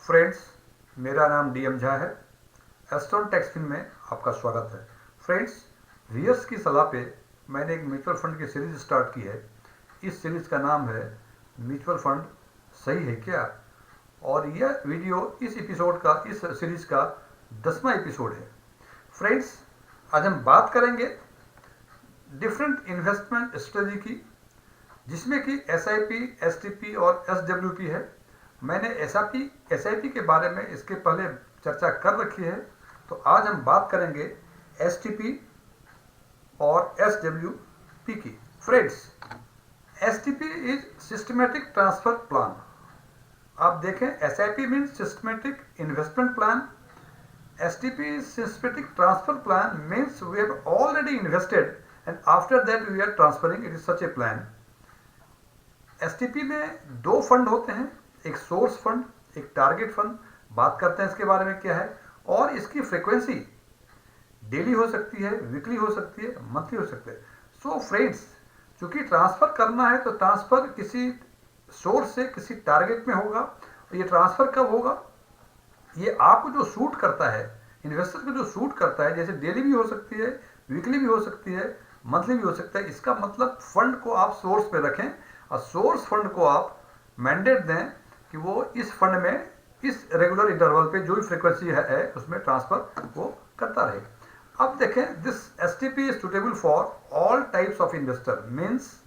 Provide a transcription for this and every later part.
Friends, मेरा नाम DM Jha है। एस्ट्रॉन टेक्सफिन में आपका स्वागत है। फ्रेंड्स, व्यूअर्स की सलाह पे मैंने एक म्यूचुअल फंड की सीरीज स्टार्ट की है। इस सीरीज का नाम है म्यूचुअल फंड सही है क्या। और यह वीडियो इस सीरीज का 10वां एपिसोड है। फ्रेंड्स, आज हम बात करेंगे डिफरेंट इन्वेस्टमेंट स्ट्रेटजी की, जिसमें कि SIP, STP और SWP है। मैंने SIP के बारे में इसके पहले चर्चा कर रखी है, तो आज हम बात करेंगे STP और SWP की। Friends, STP is systematic transfer plan. आप देखें, SIP means systematic investment plan, STP is systematic transfer plan, means we have already invested and after that we are transferring. It is such a plan. STP में दो fund होते हैं, एक source fund, एक target fund. बात करते हैं इसके बारे में क्या है, और इसकी फ्रीक्वेंसी डेली हो सकती है, वीकली हो सकती है, मंथली हो सकती है। सो फ्रेंड्स, चूंकि ट्रांसफर करना है तो ट्रांसफर किसी सोर्स से किसी टारगेट में होगा। और ये ट्रांसफर कब होगा, ये आपको जो सूट करता है, इन्वेस्टर को जो सूट करता है, जैसे डेली भी हो सकती है, वीकली भी हो सकती है, मंथली भी हो सकता है। इसका मतलब फंड को आप सोर्स पे रखें और सोर्स फंड को आप मैंडेट दें कि वो इस फंड में इस रेगुलर इंटरवल पे जो भी फ्रीक्वेंसी है उसमें ट्रांसफर वो करता रहे। अब देखें, this STP is suitable for all types of investor, means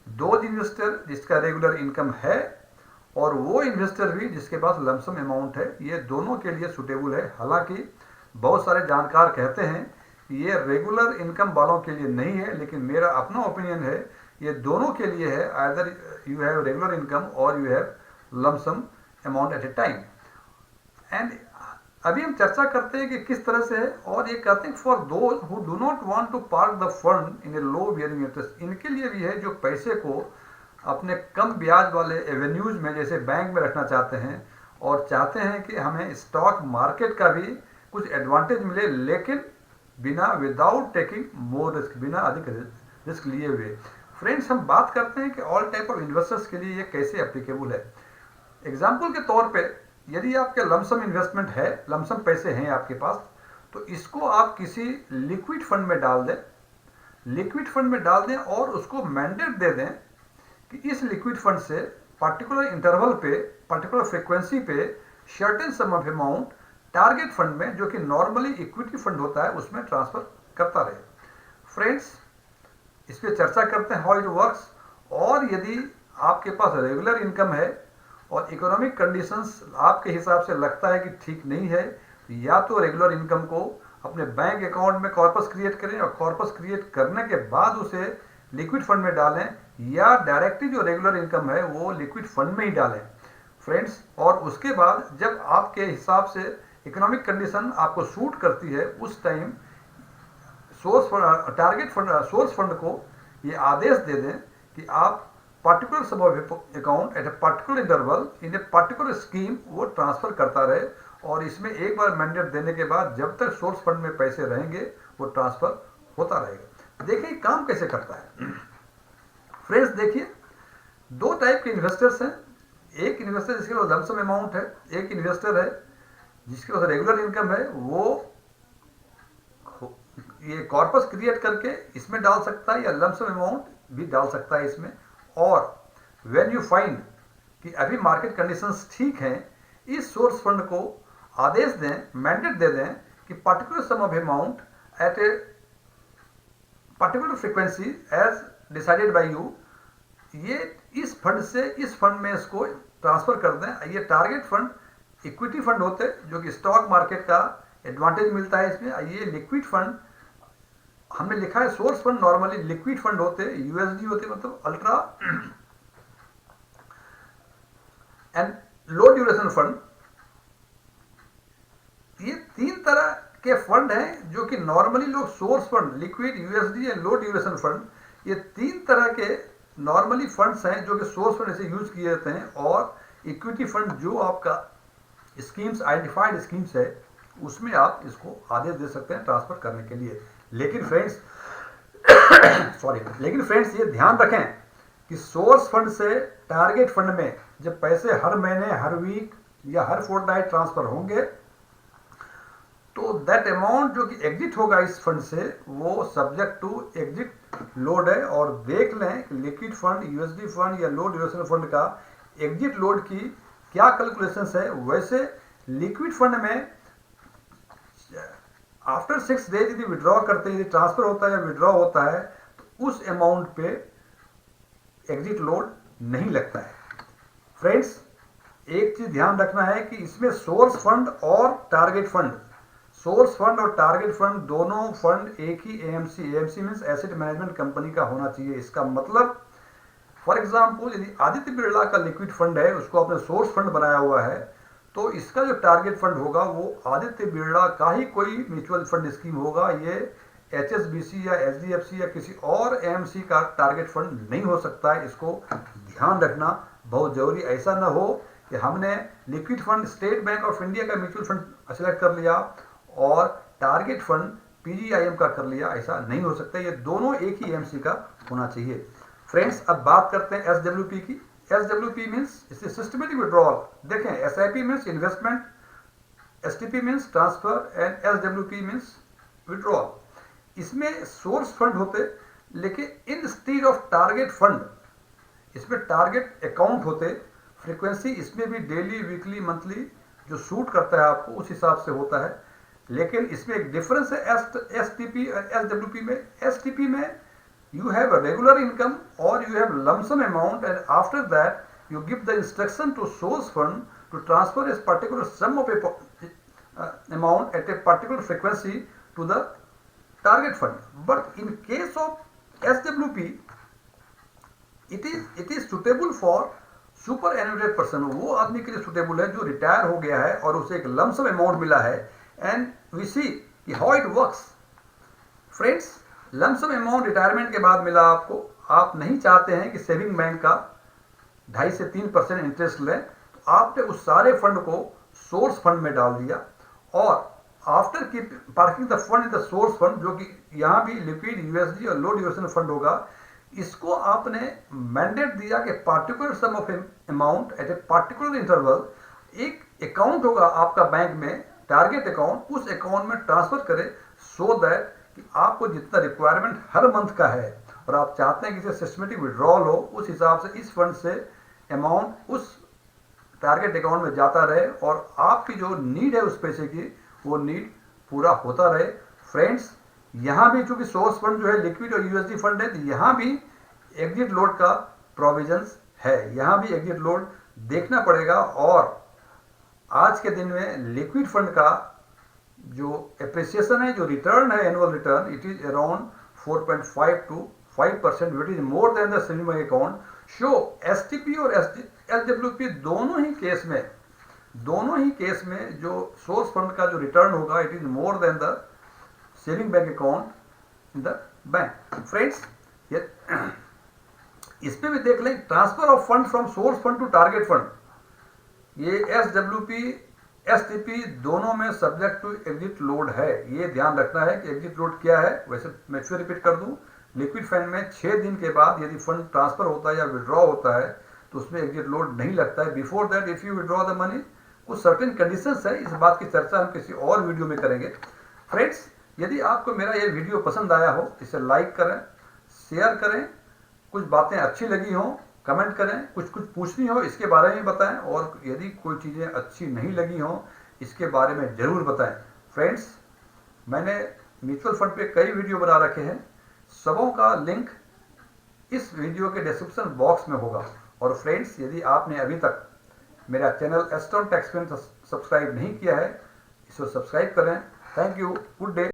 दो इन्वेस्टर जिसका रेगुलर इनकम है और वो इन्वेस्टर भी जिसके पास लमसम अमाउंट है, ये दोनों के लिए सुटेबल है। हालांकि बहुत सारे जानकार कहते हैं कि ये रेगुलर इनकम वालों के लिए नहीं है, लेकिन मेरा अपना ओपिनियन है ये दोनों के लिए है। Either you have regular income और you have lump sum amount at a time. And अभी हम चर्चा करते हैं कि किस तरह से है, और ये कहते हैं for those who do not want to park the fund in a low bearing interest, इनके लिए भी है जो पैसे को अपने कम ब्याज वाले एवेन्यूज में जैसे बैंक में रखना चाहते हैं और चाहते हैं कि हमें स्टॉक मार्केट का भी कुछ एडवांटेज मिले, लेकिन बिना विदाउट टेकिंग मोर रिस्क, बिना अधिक रिस्क लिए हुए। फ्रेंड्स, हम बात करते हैं कि ऑल टाइप ऑफ इन्वेस्टर्स के लिए ये कैसे एप्लीकेबल है। एग्जाम्पल के तौर पे, यदि आपके लमसम इन्वेस्टमेंट है, लमसम पैसे हैं आपके पास, तो इसको आप किसी लिक्विड फंड में डाल दें, लिक्विड फंड में डाल दें और उसको मैंडेट दे दें कि इस लिक्विड फंड से पर्टिकुलर इंटरवल पे, पर्टिकुलर फ्रीक्वेंसी पे certain some of amount target fund में, जो कि नॉर्मली इक्विटी फंड होता है, उसमें ट्रांसफर करता रहे। फ्रेंड्स, इस पर चर्चा करते हैं हाउ इट वर्क्स। और यदि आपके पास रेगुलर इनकम है और इकोनॉमिक कंडीशंस आपके हिसाब से लगता है कि ठीक नहीं है, या तो रेगुलर इनकम को अपने बैंक अकाउंट में कॉर्पस क्रिएट करें और कॉर्पस क्रिएट करने के बाद उसे लिक्विड फंड में डालें, या डायरेक्टली जो रेगुलर इनकम है वो लिक्विड फंड में ही डालें। फ्रेंड्स, और उसके बाद जब आपके हिसाब से इकोनॉमिक कंडीशन आपको सूट करती है, उस टाइम सोर्स फंड को ये आदेश दे दें कि आप particular sub account at a particular interval in a particular scheme वो ट्रांसफर करता रहे। और इसमें एक बार मैंडेट देने के बाद जब तक सोर्स फंड में पैसे रहेंगे वो ट्रांसफर होता रहेगा। देखिए काम कैसे करता है। फ्रेंड्स, देखिए, दो टाइप के इन्वेस्टर्स हैं। एक इन्वेस्टर जिसके पास लमसम अमाउंट है, एक इन्वेस्टर है जिसके पास रेगुलर इनकम है। वो ये कॉर्पस क्रिएट करके इसमें डाल सकता है या लमसम अमाउंट भी डाल सकता है इसमें। और व्हेन यू फाइंड कि अभी मार्केट कंडीशंस ठीक हैं, इस सोर्स फंड को आदेश दें, मैंडेट दे दें कि particular sum of amount at a particular frequency as decided by you, ये इस फंड से इस फंड में इसको ट्रांसफर कर दें। ये टारगेट फंड इक्विटी फंड होते हैं जो कि स्टॉक मार्केट का एडवांटेज मिलता है इसमें। ये लिक्विड फंड हमने लिखा है, source fund normally liquid fund होते हैं, USD होते हैं, मतलब ultra and low duration fund. ये तीन तरह के फंड हैं जो कि नॉर्मली लोग source fund, liquid, USD and low duration fund, ये तीन तरह के नॉर्मली फंड्स हैं जो कि सोर्स फंड से यूज किए जाते हैं। और इक्विटी फंड जो आपका स्कीम्स, आइडेंटिफाइड स्कीम्स है, उसमें आप इसको आदेश दे सकते हैं ट्रांसफर करने के लिए। लेकिन फ्रेंड्स ये ध्यान रखें कि सोर्स फंड से टारगेट फंड में जब पैसे हर महीने, हर वीक या हर फोर्टनाइट ट्रांसफर होंगे, तो दैट अमाउंट जो कि एग्जिट होगा इस फंड से वो सब्जेक्ट टू एग्जिट लोड है। और देख लें कि लिक्विड फंड, यूएसडी फंड या लो ड्यूरेशन फंड का एग्जिट लोड की क्या कैलकुलेशंस है। वैसे लिक्विड फंड में आफ्टर 6 डेज यदि विड्रॉ करते हैं, यदि ट्रांसफर होता है या विड्रॉ होता है, तो उस अमाउंट पे एग्जिट लोड नहीं लगता है। फ्रेंड्स, एक चीज ध्यान रखना है कि इसमें सोर्स फंड और टारगेट फंड, सोर्स फंड और टारगेट फंड दोनों फंड एक ही AMC, AMC means asset management company का होना चाहिए। इसका मतलब फॉर एग्जांपल यदि आदित्य बिरला का लिक्विड फंड है, उसको आपने सोर्स फंड बनाया हुआ है, तो इसका जो टारगेट फंड होगा वो आदित्य बिरला का ही कोई म्यूचुअल फंड स्कीम होगा। ये एचएसबीसी या एचडीएफसी या किसी और एएमसी का टारगेट फंड नहीं हो सकता है। इसको ध्यान रखना बहुत जरूरी। ऐसा ना हो कि हमने liquid fund state bank of India का म्यूचुअल फंड सेलेक्ट कर लिया और टारगेट फंड पीजीआईएम का कर लिया, ऐसा नहीं हो सकता। ये दोनों एक ही एएमसी का होना चाहिए। फ्रेंड्स, अब बात करते हैं एसडब्ल्यूपी की। एसडब्ल्यूपी मींस इससे सिस्टमेटिक विड्रॉल। देखें, SIP means investment, STP means transfer and SWP means withdrawal. इसमें सोर्स फंड होते, लेकिन इंस्टेड ऑफ टारगेट फंड इसमें टारगेट अकाउंट होते। फ्रीक्वेंसी इसमें भी डेली, वीकली, मंथली जो सूट करता है आपको उस हिसाब से होता है। लेकिन इसमें एक डिफरेंस है एसटीपी और एसडब्ल्यूपी में। एसटीपी में you have a regular income or you have lump sum amount, and after that you give the instruction to source fund to transfer a particular sum of amount at a particular frequency to the target fund. But in case of SWP, it is suitable for superannuated person. वो आदमी के लिए suitable है जो retire हो गया है और उसे एक लम सम अमाउंट मिला है। And we see how it works. Friends, lump sum amount retirement के बाद मिला आपको, आप नहीं चाहते हैं कि सेविंग बैंक का 2.5 से 3% इंटरेस्ट लें, तो आपने उस सारे फंड को सोर्स फंड में डाल दिया। और after parking the fund in the source fund, जो कि यहाँ भी लिक्विड, यूएसडी और लो ड्यूरेशन फंड होगा, इसको आपने मैंडेट दिया कि particular sum of amount at a particular interval, एक अकाउंट होगा आपका बैंक में, टारगेट अकाउंट, उस अकाउंट में ट्रांसफर करें, सो दैट कि आपको जितना रिक्वायरमेंट हर मंथ का है और आप चाहते हैं कि इसे सिस्टमेटिक विड्रॉल हो, उस हिसाब से इस फंड से अमाउंट उस टारगेट अकाउंट में जाता रहे और आपकी जो नीड है उस पैसे की, वो नीड पूरा होता रहे। फ्रेंड्स, यहाँ भी चूंकि सोर्स फंड जो है लिक्विड और यूएसडी फंड है, तो यहाँ भी एग्जिट लोड का प्रोविजंस है। यहाँ भी एग्जिट लोड देखना पड़ेगा। और आज के दिन में लिक्विड फंड का जो एप्रिसिएशन है, जो रिटर्न है, annual return, it is around 4.5 to 5%, which is more than the saving bank account. Show STP और एसडब्ल्यूपी दोनों ही केस में जो सोर्स फंड का जो रिटर्न होगा, it is more than the saving bank account in the bank. Friends, इसमें भी देख लें, transfer of fund from source fund to target fund, ये एसडब्ल्यूपी एसटीपी दोनों में सब्जेक्ट टू एग्जिट लोड है। ये ध्यान रखना है कि एग्जिट लोड क्या है। वैसे मैं फिर रिपीट कर दूं, लिक्विड फंड में 6 दिन के बाद यदि फंड ट्रांसफर होता है या विड्रॉ होता है तो उसमें एग्जिट लोड नहीं लगता है। Before that if you withdraw the money, कुछ सर्टेन कंडीशंस है। इस बात की चर्चा हम किसी और वीडियो में करेंगे। फ्रेंड्स, यदि आपको मेरा ये वीडियो पसंद आया हो, इसे लाइक करें, शेयर करें, कुछ बातें अच्छी लगी हों कमेंट करें, कुछ पूछनी हो इसके बारे में बताएं, और यदि कोई चीज़ें अच्छी नहीं लगी हों इसके बारे में ज़रूर बताएं। फ्रेंड्स, मैंने म्यूचुअल फंड पे कई वीडियो बना रखे हैं, सबों का लिंक इस वीडियो के डिस्क्रिप्शन बॉक्स में होगा। और फ्रेंड्स, यदि आपने अभी तक मेरा channel Aston Tax Fin subscribe नहीं किया है, इसे सब्सक्राइब करें। Thank you, good day.